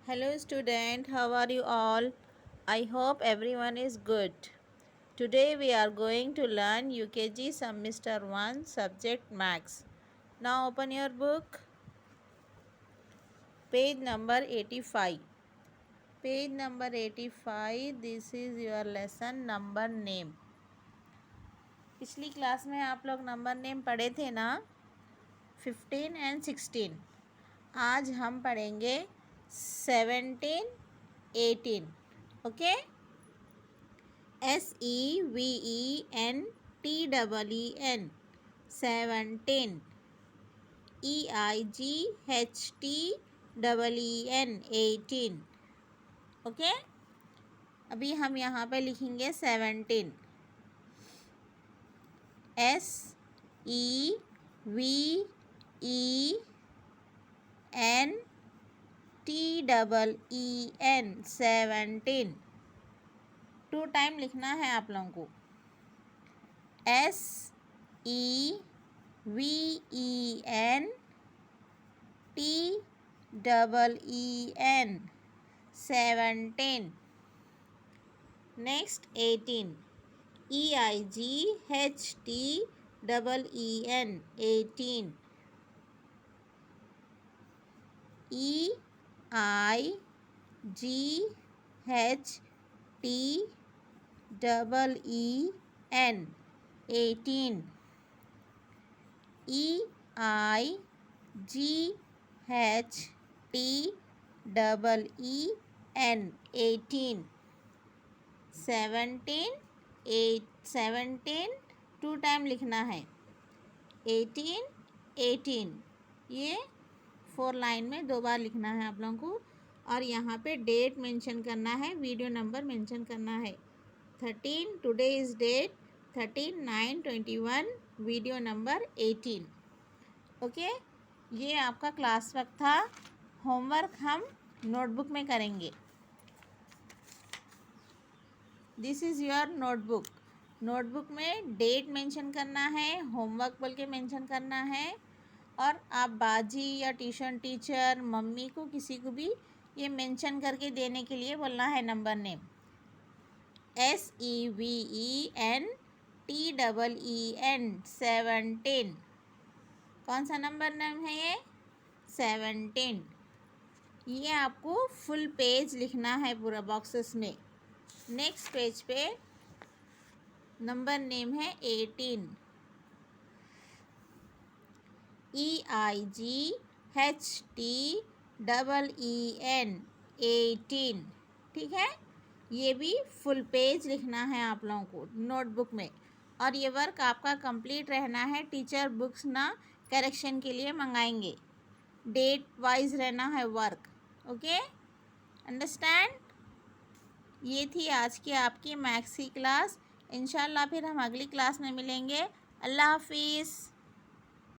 Hello student, how are you all? I hope everyone is good. Today we are going to learn UKG semester 1 subject maths. Now open your book. Page number 85. Page number 85, this is your lesson number name. पिछली class में आप लोग number name पढ़े थे ना 15 and 16. आज हम पढ़ेंगे 17, 18. ओके. SEVENTEEN 17. EIGHTEEN 18. ओके. अभी हम यहाँ पे लिखेंगे 17. SEVENTEEN 17. 2 टाइम लिखना है आप लोगों को. SEVENTEEN 17. Next 18. EIGHTEEN 18. EIGHTEEN 18. EIGHTEEN 18. 17 2 time लिखना है. 18 ये 4 लाइन में 2 बार लिखना है आप लोगों को. और यहाँ पे डेट मेंशन करना है, वीडियो नंबर मेंशन करना है. 13 today is date 13/9/21, video number 18. Okay. ये आपका क्लास वर्क था. होमवर्क हम नोटबुक में करेंगे. This is your notebook. Notebook में डेट मेंशन करना है, होमवर्क बोल के मेंशन करना है. और आप बाजी या ट्यूशन टीचर, मम्मी को, किसी को भी ये मेंशन करके देने के लिए बोलना है नंबर नेम. SEVENTEEN 17. कौन सा नंबर नेम है ये? 17. ये आपको फुल पेज लिखना है पूरा बॉक्सेस में. नेक्स्ट पेज पे नंबर नेम है 18. EIGHTEEN 18. ठीक है. ये भी फुल पेज लिखना है आप लोगों को नोटबुक में. और ये वर्क आपका कंप्लीट रहना है. टीचर बुक्स ना करेक्शन के लिए मंगाएंगे. डेट वाइज रहना है वर्क. ओके. अंडरस्टैंड. ये थी आज की आपकी मैथ्स की क्लास. इंशाल्लाह फिर हम अगली क्लास में मिलेंगे. अल्लाह हाफिज़.